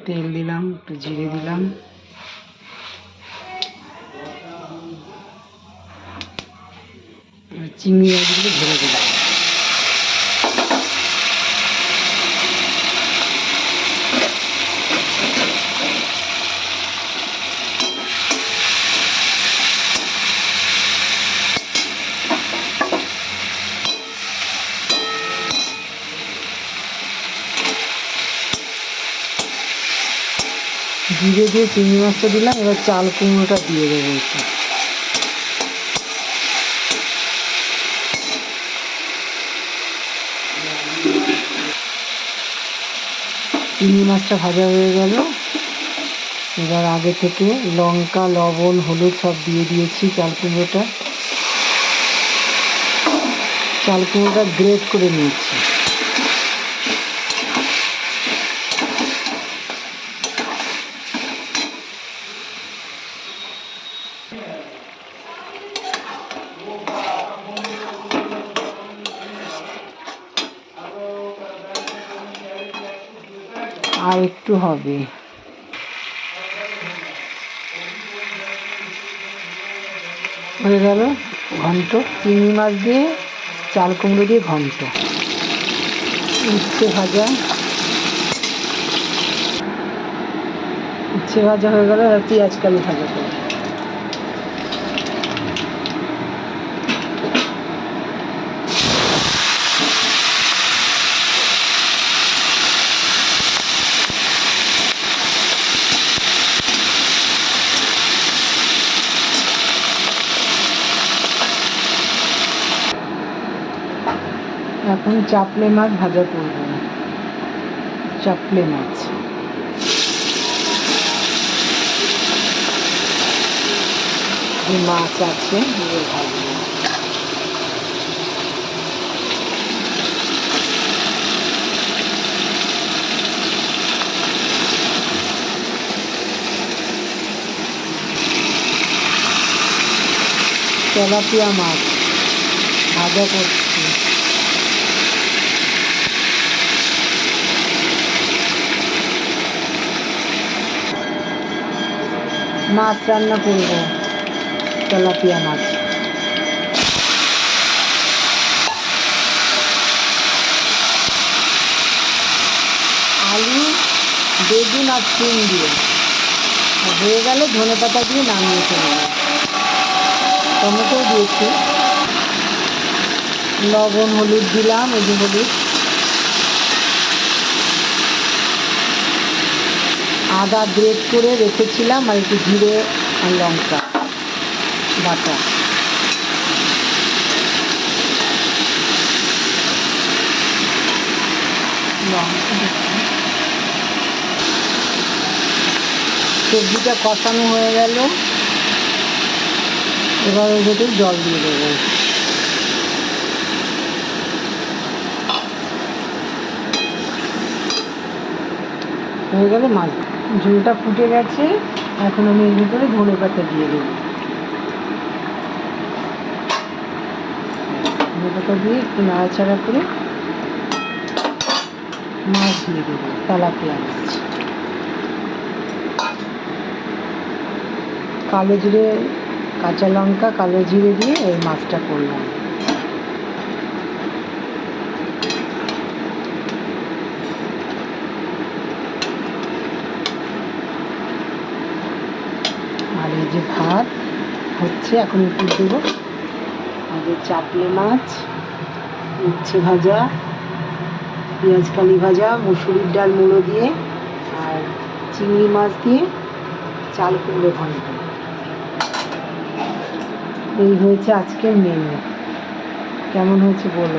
তেল দিলাম, একটু জিরে দিলাম, চিংড়ি মাছগুলো ভেজে দিলাম। জিরে দিয়ে চিংড়ি মাছটা দিলাম, এবার চাল কুমড়োটা দিয়ে দেবো একটু। চিংড়ি মাছটা ভাজা হয়ে গেল, এবার আগে থেকে লঙ্কা, লবণ, হলুদ সব দিয়ে দিয়েছি চাল কুমড়োটা গ্রেট করে নিয়েছি। আর একটু হবে, হয়ে গেল ঘন্ট। চিংড়ি মাছ দিয়ে চাল কুমড়ো দিয়ে ঘন্ট। উচ্ছে ভাজা হয়ে গেল, আর পেঁয়াজ কালি ভাজা করব। এখন চাপলে মাছ ভাজা করব। চাপলে মাছ যে মাছ আছে ভাজবো। তেলাপিয়া মাছ ভাজা করছি। মাছ রান্না করব, তেলাপিয়া মাছ। আলু, বেগুন আর সিম দিয়ে হয়ে গেল। ধনেপাতা দিয়ে নামিয়ে ফেলব। টমেটো দিয়েছি, লবণ হলুদ দিলাম, এই যে হলুদ, আদা গ্রেট করে রেখেছিলাম, আর একটু জিরে আর লঙ্কা বাটা। সবজিটা কষানো হয়ে গেল, এবার ওর ভেতর জল দিয়ে দেবো। হয়ে গেলে মাছ ঝোলটা ফুটে গেছে। এখন আমি এর ভিতরে ধনেপাতা দিয়ে দেবো। ধনেপাতা দিয়ে একটু নাড়াচাড়া করে মাছ দিয়ে দেবো, তেলাপিয়া মাছ। কালো জিরে, কাঁচা লঙ্কা, কালো জিরে দিয়ে এই মাছটা করলাম। আর এই যে ভাত হচ্ছে, এখন একটু দেবো। আগে চাপলে মাছ, উচ্ছে ভাজা, পেঁয়াজ কালি ভাজা, মুসুরির ডাল মুড়ো দিয়ে, আর চিংড়ি মাছ দিয়ে চাল কুমড়ো ঘন্ট। এই হয়েছে আজকের মেনু। কেমন হয়েছে বলো।